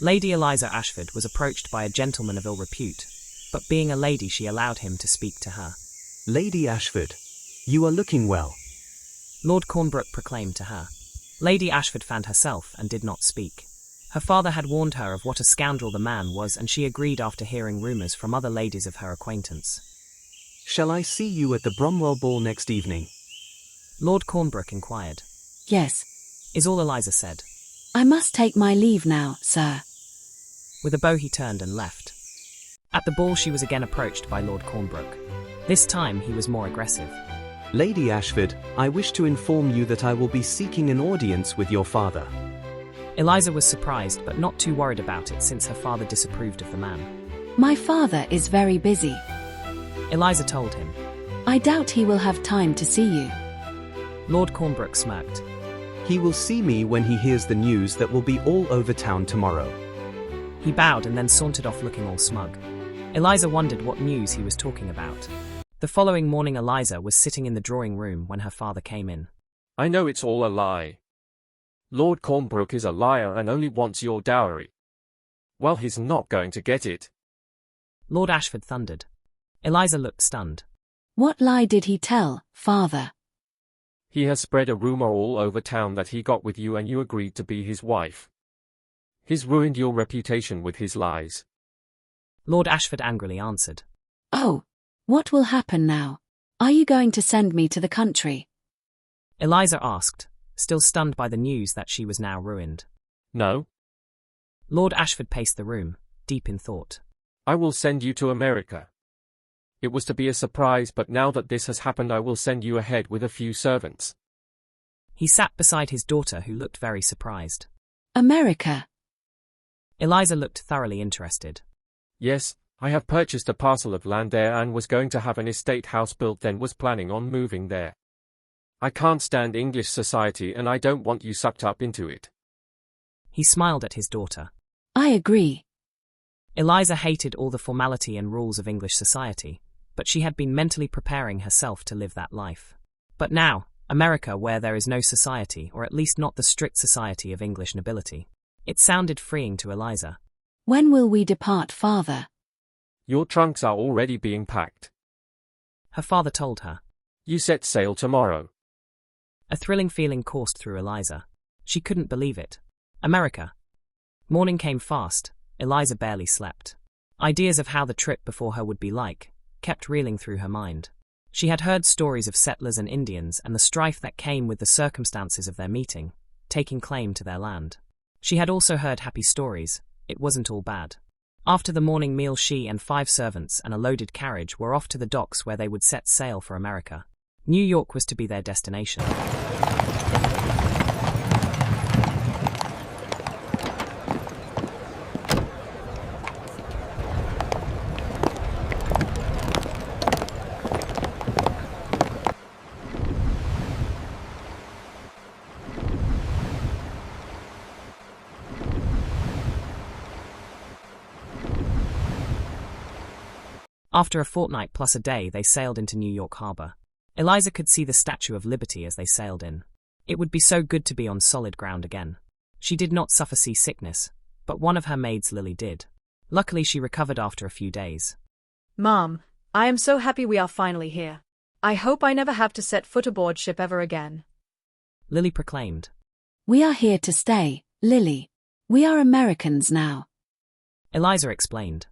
Lady Eliza Ashford was approached by a gentleman of ill repute, but being a lady she allowed him to speak to her. Lady Ashford, you are looking well. Lord Cornbrook proclaimed to her. Lady Ashford fanned herself and did not speak. Her father had warned her of what a scoundrel the man was, and she agreed after hearing rumours from other ladies of her acquaintance. Shall I see you at the Bromwell ball next evening? Lord Cornbrook inquired. Yes. Is all Eliza said. I must take my leave now, sir. With a bow he turned and left. At the ball she was again approached by Lord Cornbrook. This time he was more aggressive. Lady Ashford, I wish to inform you that I will be seeking an audience with your father. Eliza was surprised but not too worried about it, since her father disapproved of the man. My father is very busy. Eliza told him. I doubt he will have time to see you. Lord Cornbrook smirked. He will see me when he hears the news that will be all over town tomorrow. He bowed and then sauntered off looking all smug. Eliza wondered what news he was talking about. The following morning Eliza was sitting in the drawing room when her father came in. I know it's all a lie. Lord Cornbrook is a liar and only wants your dowry. Well, he's not going to get it. Lord Ashford thundered. Eliza looked stunned. What lie did he tell, father? He has spread a rumor all over town that he got with you and you agreed to be his wife. He's ruined your reputation with his lies. Lord Ashford angrily answered. Oh, what will happen now? Are you going to send me to the country? Eliza asked, still stunned by the news that she was now ruined. No. Lord Ashford paced the room, deep in thought. I will send you to America. It was to be a surprise, but now that this has happened I will send you ahead with a few servants. He sat beside his daughter, who looked very surprised. America? Eliza looked thoroughly interested. Yes, I have purchased a parcel of land there and was going to have an estate house built, then was planning on moving there. I can't stand English society and I don't want you sucked up into it. He smiled at his daughter. I agree. Eliza hated all the formality and rules of English society, but she had been mentally preparing herself to live that life. But now, America, where there is no society, or at least not the strict society of English nobility. It sounded freeing to Eliza. When will we depart, father? Your trunks are already being packed. Her father told her. You set sail tomorrow. A thrilling feeling coursed through Eliza. She couldn't believe it. America. Morning came fast. Eliza barely slept. Ideas of how the trip before her would be like kept reeling through her mind. She had heard stories of settlers and Indians and the strife that came with the circumstances of their meeting, taking claim to their land. She had also heard happy stories. It wasn't all bad. After the morning meal, she and 5 servants and a loaded carriage were off to the docks where they would set sail for America. New York was to be their destination. After a fortnight plus a day, they sailed into New York Harbor. Eliza could see the Statue of Liberty as they sailed in. It would be so good to be on solid ground again. She did not suffer seasickness, but one of her maids, Lily, did. Luckily, she recovered after a few days. Mom, I am so happy we are finally here. I hope I never have to set foot aboard ship ever again. Lily proclaimed. We are here to stay, Lily. We are Americans now. Eliza explained.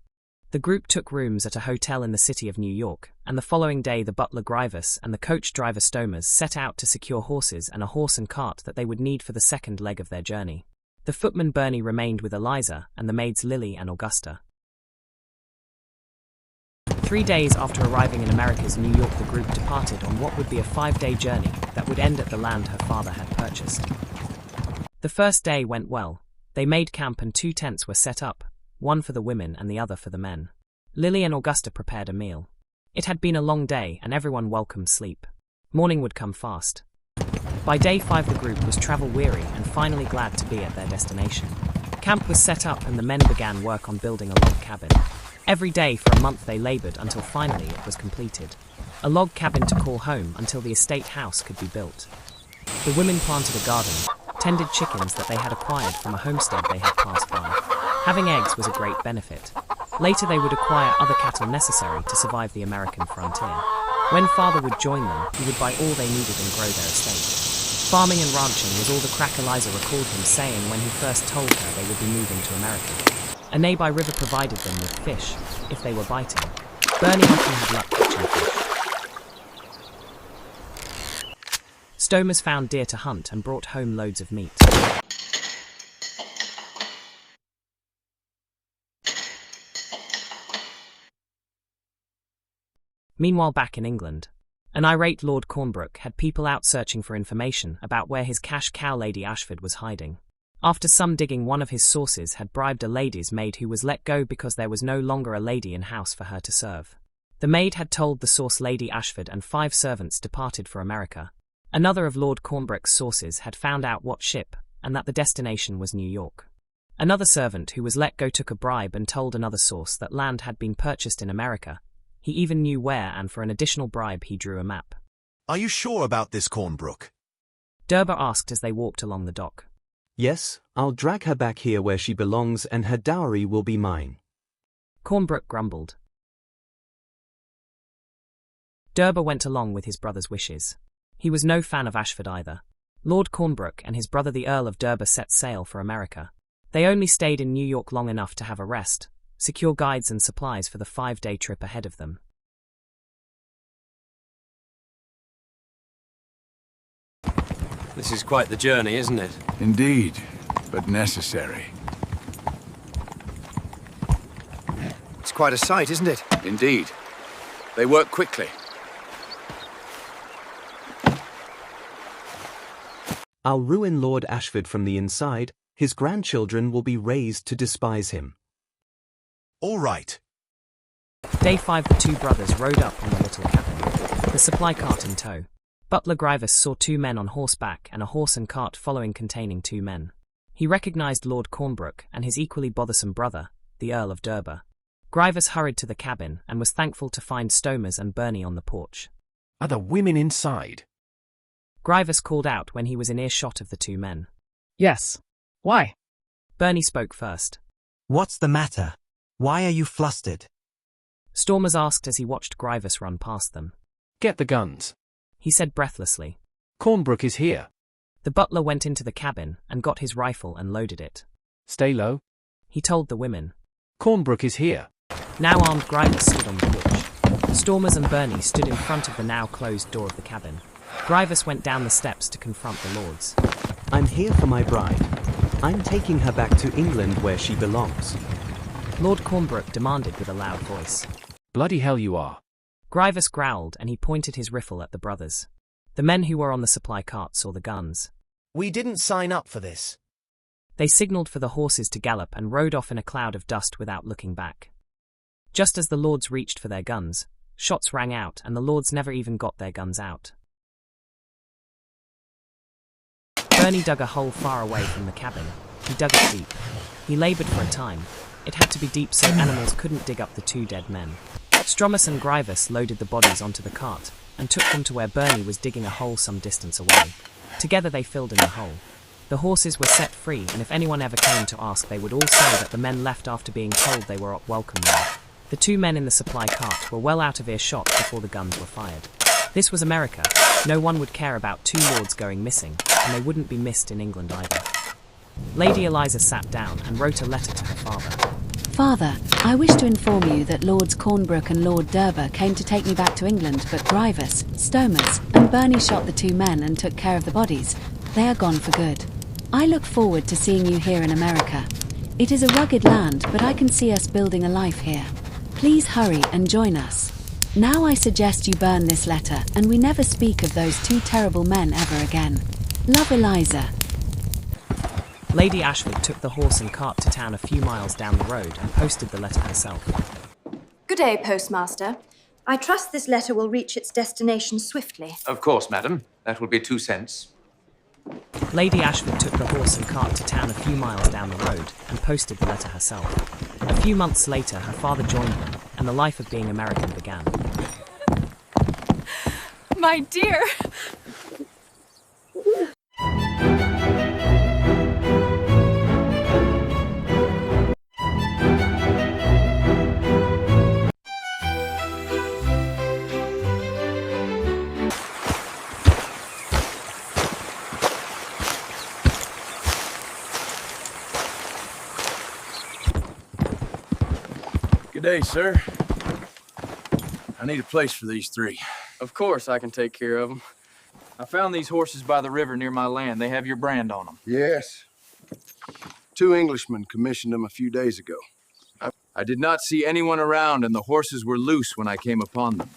The group took rooms at a hotel in the city of New York, and the following day the butler Grievous and the coach driver Stomers set out to secure horses and a horse and cart that they would need for the second leg of their journey. The footman Bernie remained with Eliza and the maids Lily and Augusta. 3 days after arriving in America's New York, the group departed on what would be a 5-day journey that would end at the land her father had purchased. The first day went well. They made camp and 2 tents were set up, one for the women and the other for the men. Lily and Augusta prepared a meal. It had been a long day and everyone welcomed sleep. Morning would come fast. By day 5 the group was travel-weary and finally glad to be at their destination. Camp was set up and the men began work on building a log cabin. Every day for a month they labored until finally it was completed. A log cabin to call home until the estate house could be built. The women planted a garden, tended chickens that they had acquired from a homestead they had passed by. Having eggs was a great benefit. Later they would acquire other cattle necessary to survive the American frontier. When father would join them, he would buy all they needed and grow their estate. Farming and ranching was all the crack Eliza recalled him saying when he first told her they would be moving to America. A nearby river provided them with fish, if they were biting. Bernie often had luck catching fish. Stomers found deer to hunt and brought home loads of meat. Meanwhile back in England, an irate Lord Cornbrook had people out searching for information about where his cash cow Lady Ashford was hiding. After some digging, one of his sources had bribed a lady's maid who was let go because there was no longer a lady in house for her to serve. The maid had told the source Lady Ashford and 5 servants departed for America. Another of Lord Cornbrook's sources had found out what ship, and that the destination was New York. Another servant who was let go took a bribe and told another source that land had been purchased in America. He even knew where, and for an additional bribe he drew a map. Are you sure about this, Cornbrook? Derber asked as they walked along the dock. Yes, I'll drag her back here where she belongs and her dowry will be mine. Cornbrook grumbled. Derber went along with his brother's wishes. He was no fan of Ashford either. Lord Cornbrook and his brother the Earl of Derber set sail for America. They only stayed in New York long enough to have a rest, secure guides and supplies for the 5-day trip ahead of them. This is quite the journey, isn't it? Indeed, but necessary. It's quite a sight, isn't it? Indeed. They work quickly. I'll ruin Lord Ashford from the inside. His grandchildren will be raised to despise him. All right. Day 5 the two brothers rode up on the little cabin, the supply cart in tow. Butler Grievous saw 2 men on horseback and a horse and cart following containing 2 men. He recognized Lord Cornbrook and his equally bothersome brother, the Earl of Derber. Grievous hurried to the cabin and was thankful to find Stomers and Bernie on the porch. Are the women inside? Grievous called out when he was in earshot of the 2 men. Yes. Why? Bernie spoke first. What's the matter? Why are you flustered? Stormers asked as he watched Grievous run past them. Get the guns. He said breathlessly. Cornbrook is here. The butler went into the cabin and got his rifle and loaded it. Stay low. He told the women. Cornbrook is here. Now armed Grievous stood on the porch. Stormers and Bernie stood in front of the now closed door of the cabin. Grievous went down the steps to confront the lords. I'm here for my bride. I'm taking her back to England where she belongs. Lord Cornbrook demanded with a loud voice. Bloody hell you are. Grievous growled and he pointed his rifle at the brothers. The men who were on the supply cart saw the guns. We didn't sign up for this. They signaled for the horses to gallop and rode off in a cloud of dust without looking back. Just as the lords reached for their guns, shots rang out and the lords never even got their guns out. Bernie dug a hole far away from the cabin. He dug it deep. He laboured for a time. It had to be deep so animals couldn't dig up the 2 dead men. Stromus and Grievous loaded the bodies onto the cart and took them to where Bernie was digging a hole some distance away. Together they filled in the hole. The horses were set free, and if anyone ever came to ask, they would all say that the men left after being told they were not welcome there. The 2 men in the supply cart were well out of earshot before the guns were fired. This was America. No one would care about 2 lords going missing, and they wouldn't be missed in England either. Lady Eliza sat down and wrote a letter to her father. Father, I wish to inform you that Lords Cornbrook and Lord Derber came to take me back to England, but Grievous, Stomers, and Bernie shot the 2 men and took care of the bodies. They are gone for good. I look forward to seeing you here in America. It is a rugged land, but I can see us building a life here. Please hurry and join us. Now I suggest you burn this letter, and we never speak of those 2 terrible men ever again. Love, Eliza. Lady Ashford took the horse and cart to town a few miles down the road and posted the letter herself. Good day, Postmaster. I trust this letter will reach its destination swiftly. Of course, madam. That will be 2 cents. Lady Ashford took the horse and cart to town a few miles down the road and posted the letter herself. A few months later, her father joined them, and the life of being American began. My dear! Good day, sir. I need a place for these three. Of course I can take care of them. I found these horses by the river near my land. They have your brand on them. Yes. 2 Englishmen commissioned them a few days ago. I did not see anyone around, and the horses were loose when I came upon them.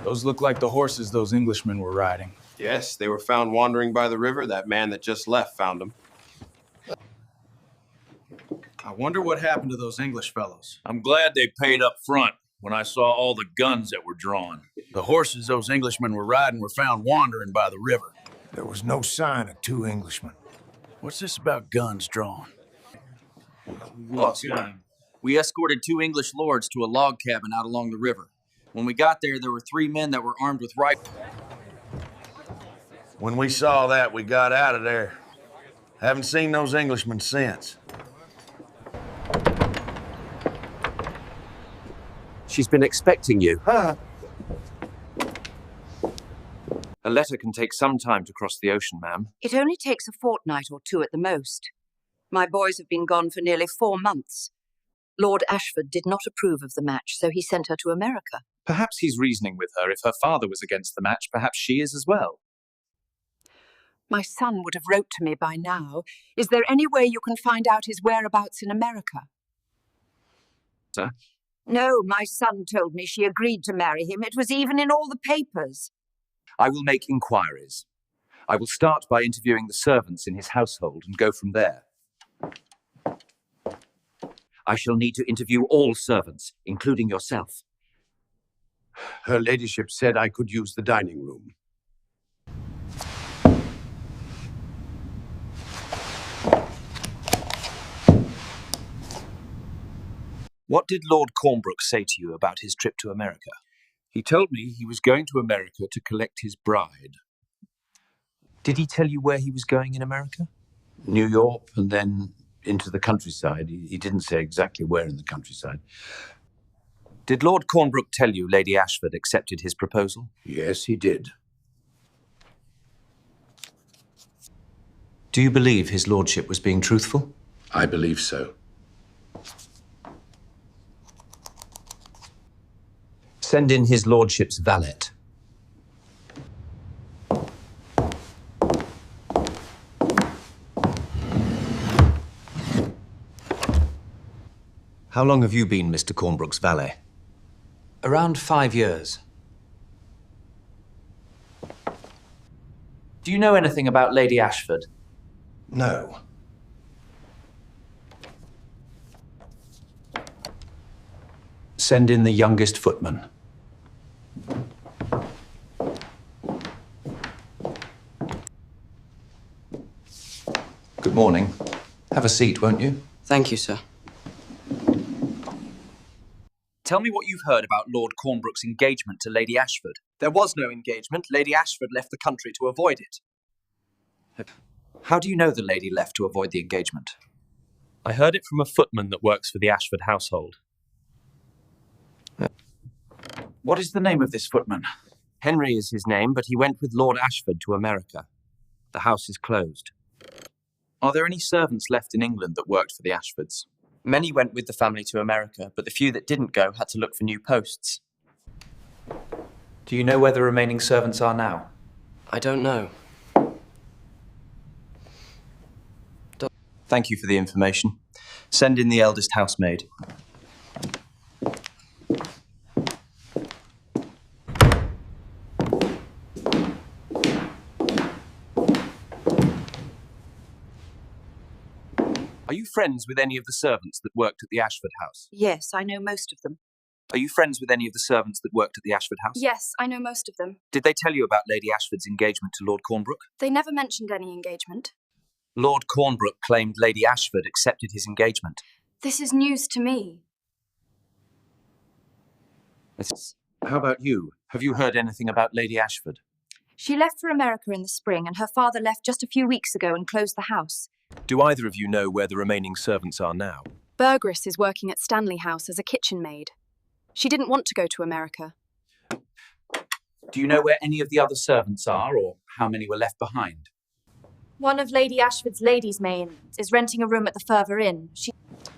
Those look like the horses those Englishmen were riding. Yes, they were found wandering by the river. That man that just left found them. I wonder what happened to those English fellows. I'm glad they paid up front when I saw all the guns that were drawn. The horses those Englishmen were riding were found wandering by the river. There was no sign of 2 Englishmen. What's this about guns drawn? Look, we escorted 2 English lords to a log cabin out along the river. When we got there, there were 3 men that were armed with rifles. When we saw that, we got out of there. Haven't seen those Englishmen since. She's been expecting you. Huh? A letter can take some time to cross the ocean, ma'am. It only takes a fortnight or 2 at the most. My boys have been gone for nearly 4 months. Lord Ashford did not approve of the match, so he sent her to America. Perhaps he's reasoning with her. If her father was against the match, perhaps she is as well. My son would have wrote to me by now. Is there any way you can find out his whereabouts in America? Sir? No, my son told me she agreed to marry him. It was even in all the papers. I will make inquiries. I will start by interviewing the servants in his household and go from there. I shall need to interview all servants, including yourself. Her ladyship said I could use the dining room. What did Lord Cornbrook say to you about his trip to America? He told me he was going to America to collect his bride. Did he tell you where he was going in America? New York and then into the countryside. He didn't say exactly where in the countryside. Did Lord Cornbrook tell you Lady Ashford accepted his proposal? Yes, he did. Do you believe his lordship was being truthful? I believe so. Send in his lordship's valet. How long have you been Mr. Cornbrook's valet? Around 5 years. Do you know anything about Lady Ashford? No. Send in the youngest footman. Good morning. Have a seat, won't you? Thank you, sir. Tell me what you've heard about Lord Cornbrook's engagement to Lady Ashford. There was no engagement. Lady Ashford left the country to avoid it. How do you know the lady left to avoid the engagement? I heard it from a footman that works for the Ashford household. What is the name of this footman? Henry is his name, but he went with Lord Ashford to America. The house is closed. Are there any servants left in England that worked for the Ashfords? Many went with the family to America, but the few that didn't go had to look for new posts. Do you know where the remaining servants are now? I don't know. Thank you for the information. Send in the eldest housemaid. Are you friends with any of the servants that worked at the Ashford house? Yes, I know most of them. Are you friends with any of the servants that worked at the Ashford house? Yes, I know most of them. Did they tell you about Lady Ashford's engagement to Lord Cornbrook? They never mentioned any engagement. Lord Cornbrook claimed Lady Ashford accepted his engagement. This is news to me. How about you? Have you heard anything about Lady Ashford? She left for America in the spring, and her father left just a few weeks ago and closed the house. Do either of you know where the remaining servants are now? Burgress is working at Stanley House as a kitchen maid. She didn't want to go to America. Do you know where any of the other servants are, or how many were left behind? One of Lady Ashford's ladies' maids is renting a room at the further inn.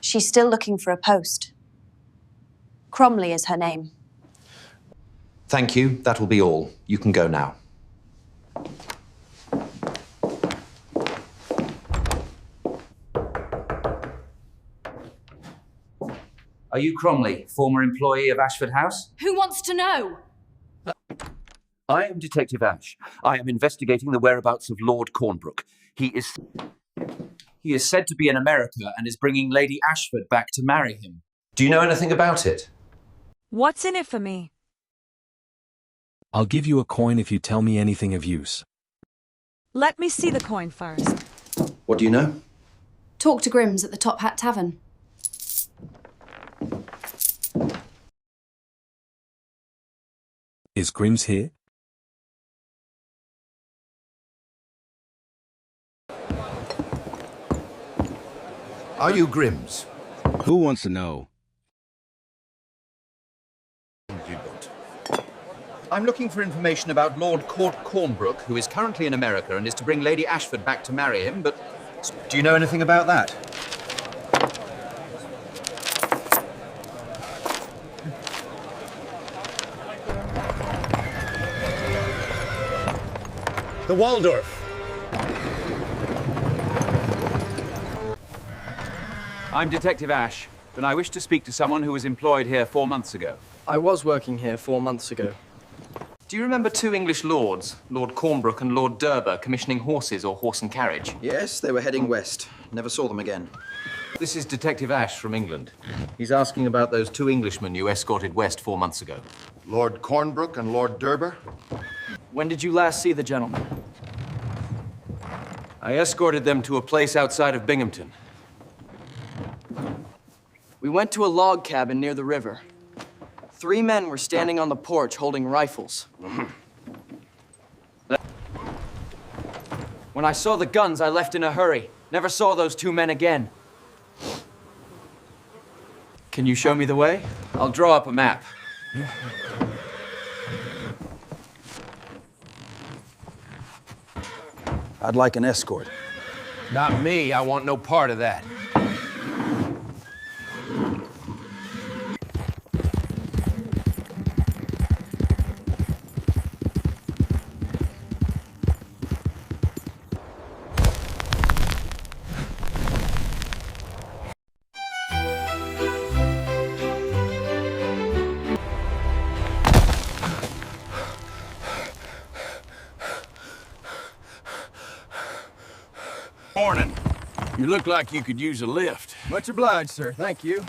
She's still looking for a post. Cromley is her name. Thank you. That will be all. You can go now. Are you Cromley, former employee of Ashford House? Who wants to know? I am Detective Ash. I am investigating the whereabouts of Lord Cornbrook. He is said to be in America and is bringing Lady Ashford back to marry him. Do you know anything about it? What's in it for me? I'll give you a coin if you tell me anything of use. Let me see the coin first. What do you know? Talk to Grimm's at the Top Hat Tavern. Is Grimm's here? Are you Grimm's? Who wants to know? I'm looking for information about Lord Cornbrook, who is currently in America and is to bring Lady Ashford back to marry him, but do you know anything about that? The Waldorf. I'm Detective Ash, and I wish to speak to someone who was employed here 4 months ago. I was working here 4 months ago. Do you remember 2 English lords, Lord Cornbrook and Lord Durber, commissioning horses or horse and carriage? Yes, they were heading west. Never saw them again. This is Detective Ash from England. He's asking about those 2 Englishmen you escorted west 4 months ago. Lord Cornbrook and Lord Durber? When did you last see the gentleman? I escorted them to a place outside of Binghamton. We went to a log cabin near the river. 3 men were standing on the porch holding rifles. When I saw the guns, I left in a hurry. Never saw those 2 men again. Can you show me the way? I'll draw up a map. I'd like an escort. Not me. I want no part of that. Morning. You look like you could use a lift. Much obliged, sir. Thank you.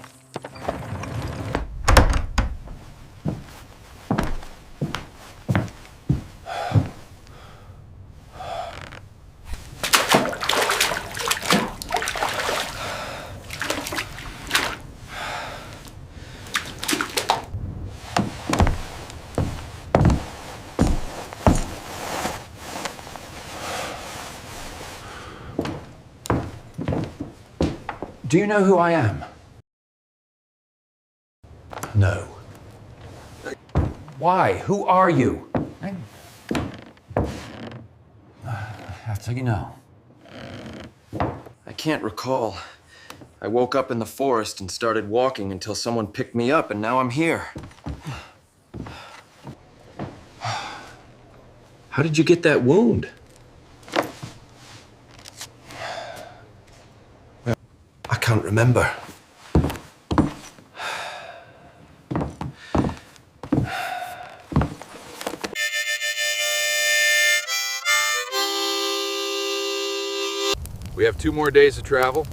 Do you know who I am? No. Why? Who are you? How do you know? I can't recall. I woke up in the forest and started walking until someone picked me up, and now I'm here. How did you get that wound? I can't remember. We have 2 more days of travel.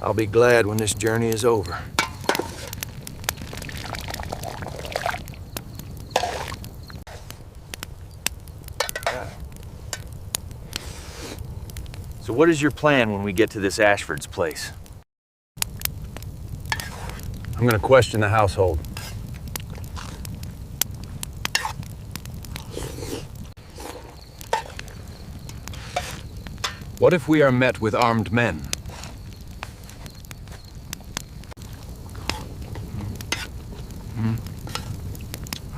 I'll be glad when this journey is over. So what is your plan when we get to this Ashford's place? I'm gonna question the household. What if we are met with armed men?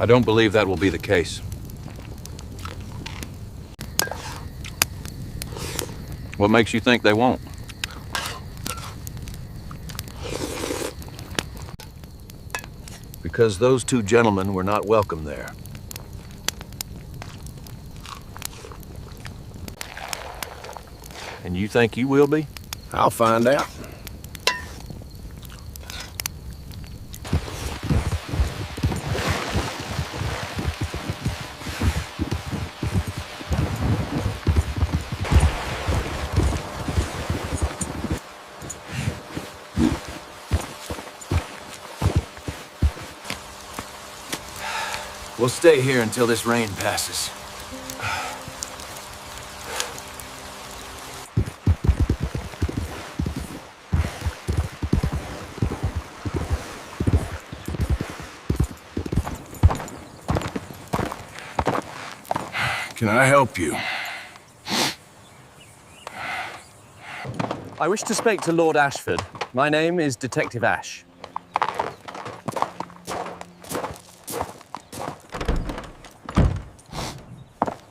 I don't believe that will be the case. What makes you think they won't? Because those two gentlemen were not welcome there. And you think you will be? I'll find out. We'll stay here until this rain passes. Can I help you? I wish to speak to Lord Ashford. My name is Detective Ash.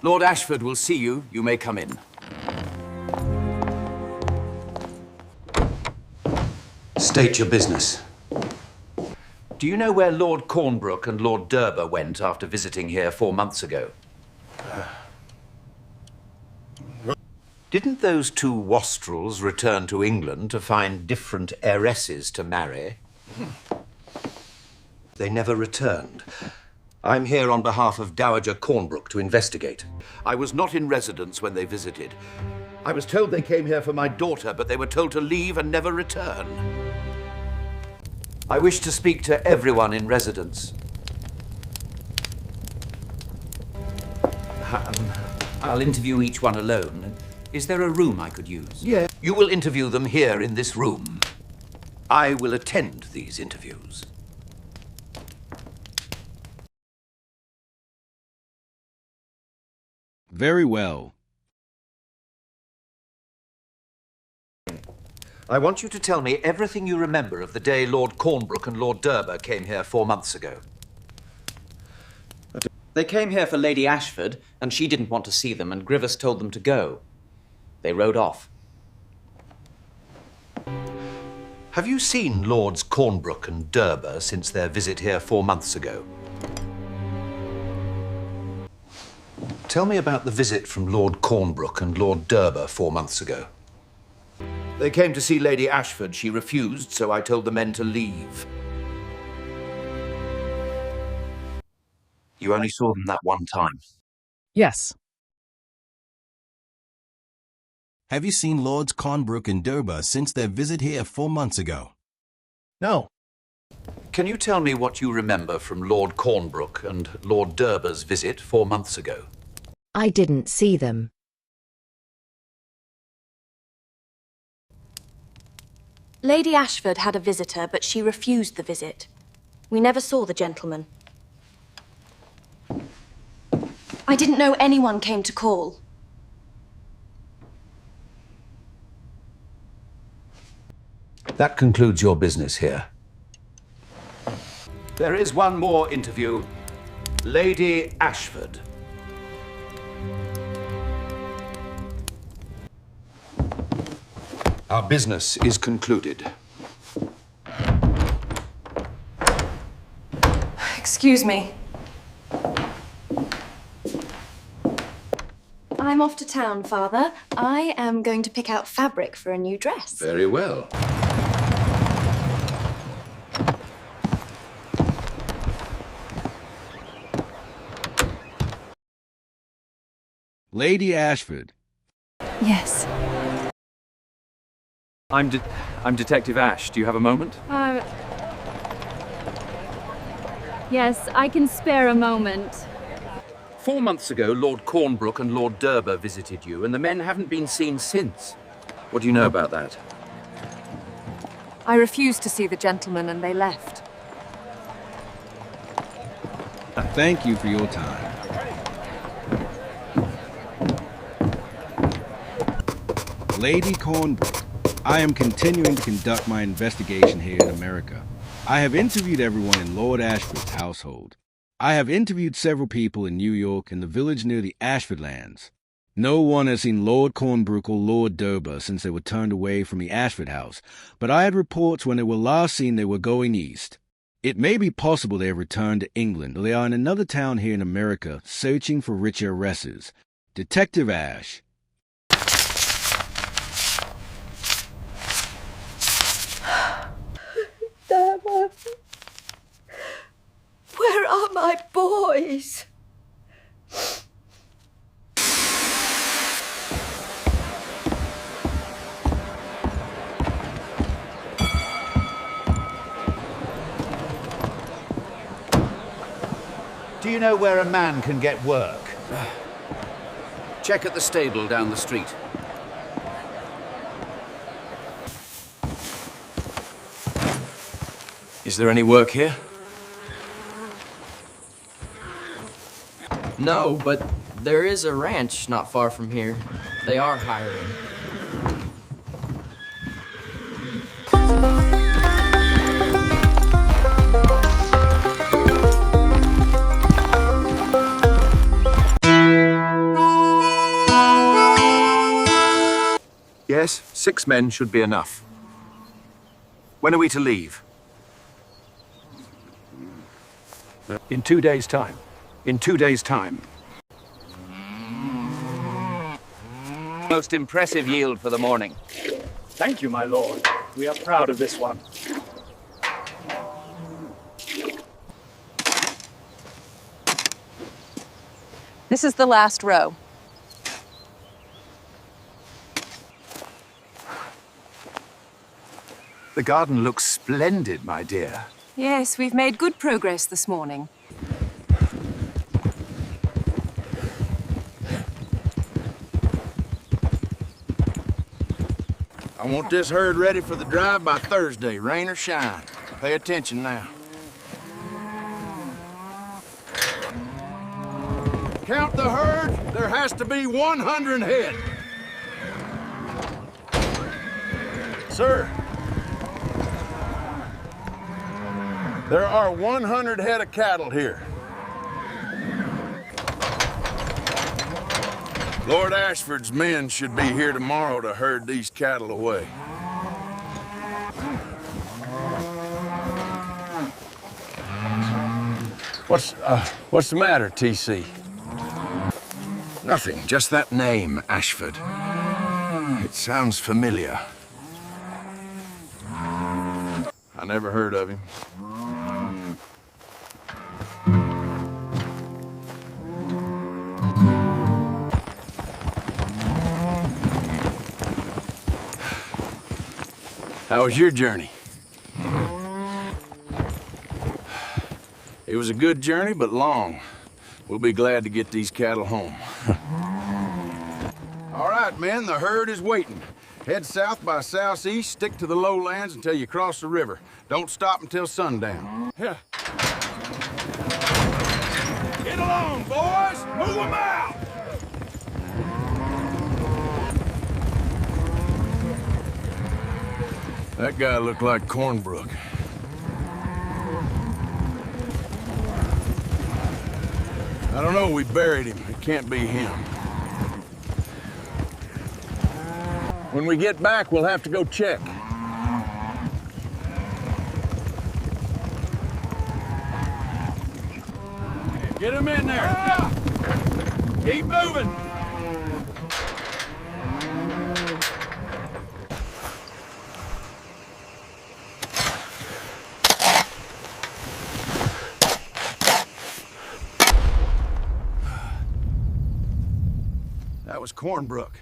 Lord Ashford will see you. You may come in. State your business. Do you know where Lord Cornbrook and Lord Durber went after visiting here 4 months ago? Didn't those two Wastrels return to England to find different heiresses to marry? They never returned. I'm here on behalf of Dowager Cornbrook to investigate. I was not in residence when they visited. I was told they came here for my daughter, but they were told to leave and never return. I wish to speak to everyone in residence. I'll interview each one alone. Is there a room I could use? Yeah. You will interview them here in this room. I will attend these interviews. Very well. I want you to tell me everything you remember of the day Lord Cornbrook and Lord Durber came here 4 months ago. They came here for Lady Ashford, and she didn't want to see them, and Grievous told them to go. They rode off. Have you seen Lords Cornbrook and Durber since their visit here 4 months ago? Tell me about the visit from Lord Cornbrook and Lord Durber 4 months ago. They came to see Lady Ashford. She refused, so I told the men to leave. You only saw them that one time? Yes. Have you seen Lords Cornbrook and Durber since their visit here 4 months ago? No. Can you tell me what you remember from Lord Cornbrook and Lord Durber's visit 4 months ago? I didn't see them. Lady Ashford had a visitor, but she refused the visit. We never saw the gentleman. I didn't know anyone came to call. That concludes your business here. There is one more interview. Lady Ashford. Our business is concluded. Excuse me. I'm off to town, Father. I am going to pick out fabric for a new dress. Very well. Lady Ashford. Yes. I'm Detective Ash. Do you have a moment? Yes, I can spare a moment. 4 months ago, Lord Cornbrook and Lord Durber visited you, and the men haven't been seen since. What do you know about that? I refused to see the gentleman and they left. Thank you for your time. Lady Cornbrook, I am continuing to conduct my investigation here in America. I have interviewed everyone in Lord Ashford's household. I have interviewed several people in New York and the village near the Ashford lands. No one has seen Lord Cornbrook or Lord Durber since they were turned away from the Ashford house, but I had reports when they were last seen they were going east. It may be possible they have returned to England, or they are in another town here in America searching for rich heiresses. Detective Ash. Damn it. Where are my boys? Do you know where a man can get work? Check at the stable down the street. Is there any work here? No, but there is a ranch not far from here. They are hiring. Yes, 6 men should be enough. When are we to leave? In 2 days' time. In 2 days' time. Most impressive yield for the morning. Thank you, my lord. We are proud of this one. This is the last row. The garden looks splendid, my dear. Yes, we've made good progress this morning. I want this herd ready for the drive by Thursday, rain or shine. Pay attention now. Count the herd. There has to be 100 head. Sir. There are 100 head of cattle here. Lord Ashford's men should be here tomorrow to herd these cattle away. What's the matter, TC? Nothing, just that name, Ashford. It sounds familiar. I never heard of him. How was your journey? It was a good journey, but long. We'll be glad to get these cattle home. All right, men, the herd is waiting. Head south by southeast, stick to the lowlands until you cross the river. Don't stop until sundown. Yeah. Get along, boys! Move them out! That guy looked like Cornbrook. I don't know, we buried him. It can't be him. When we get back, we'll have to go check. Get him in there. Keep moving. That was Cornbrook.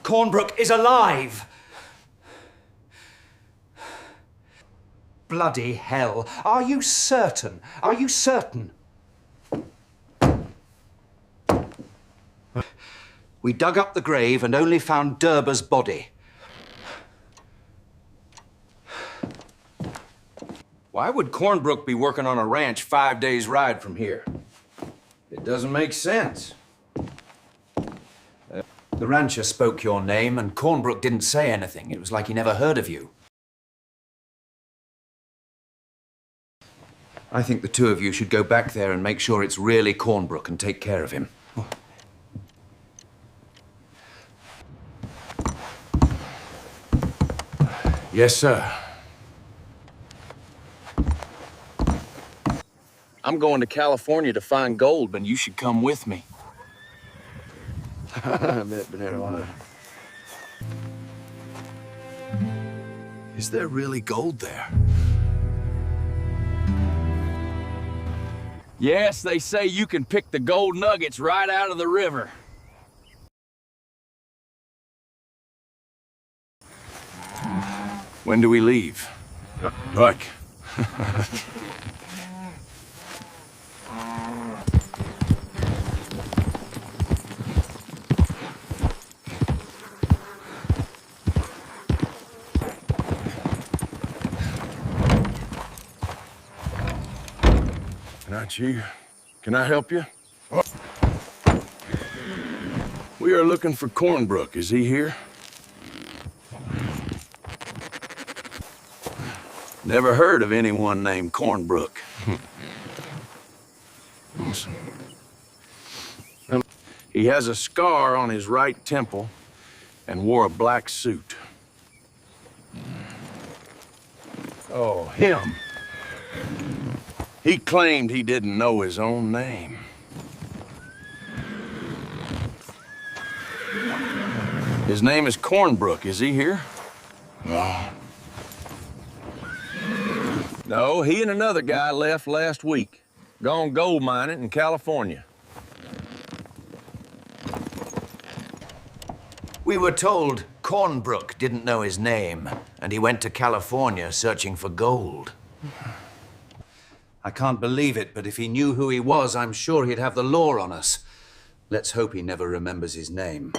Cornbrook is alive! Bloody hell. Are you certain? Are you certain? We dug up the grave and only found Durber's body. Why would Cornbrook be working on a ranch 5 days' ride from here? doesn't make sense. The rancher spoke your name, and Cornbrook didn't say anything. It was like he never heard of you. I think the two of you should go back there and make sure it's really Cornbrook and take care of him. Yes, sir. I'm going to California to find gold, but you should come with me. Is there really gold there? Yes, they say you can pick the gold nuggets right out of the river. When do we leave? Like. Not you. Can I help you? We are looking for Cornbrook. Is he here? Never heard of anyone named Cornbrook. He has a scar on his right temple and wore a black suit. Oh, him. He claimed he didn't know his own name. His name is Cornbrook. Is he here? No. No, he and another guy left last week. Gone gold mining in California. We were told Cornbrook didn't know his name, and he went to California searching for gold. I can't believe it, but if he knew who he was, I'm sure he'd have the law on us. Let's hope he never remembers his name.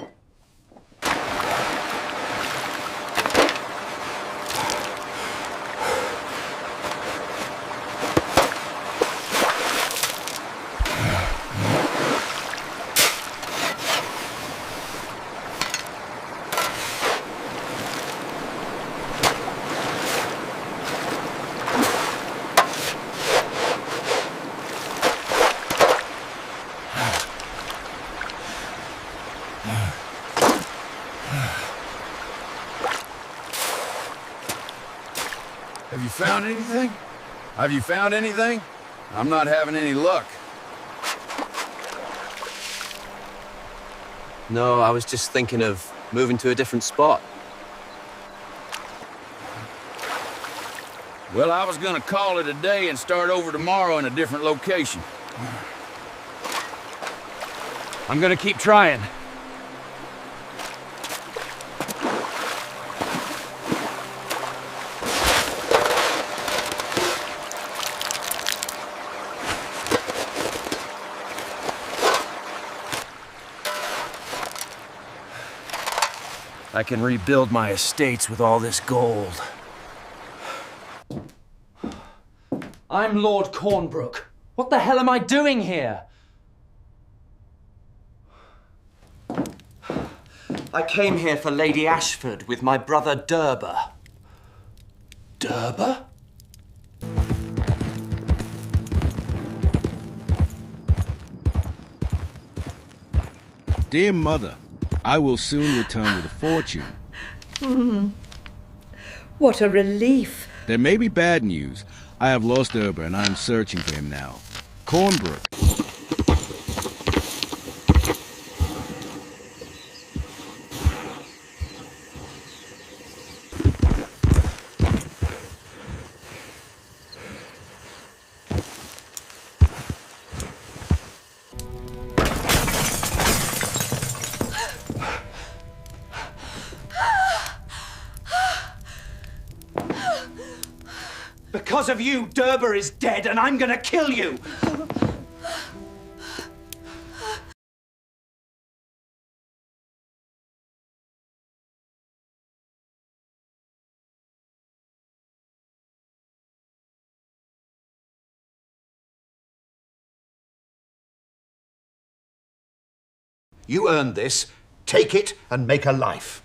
Have you found anything? Have you found anything? I'm not having any luck. No, I was just thinking of moving to a different spot. Well, I was gonna call it a day and start over tomorrow in a different location. I'm gonna keep trying. I can rebuild my estates with all this gold. I'm Lord Cornbrook. What the hell am I doing here? I came here for Lady Ashford with my brother Durber. Durber? Dear Mother, I will soon return with a fortune. What a relief. There may be bad news. I have lost Durber and I am searching for him now. Cornbrook. Because of you, Durber is dead, and I'm gonna kill you! You earned this. Take it and make a life.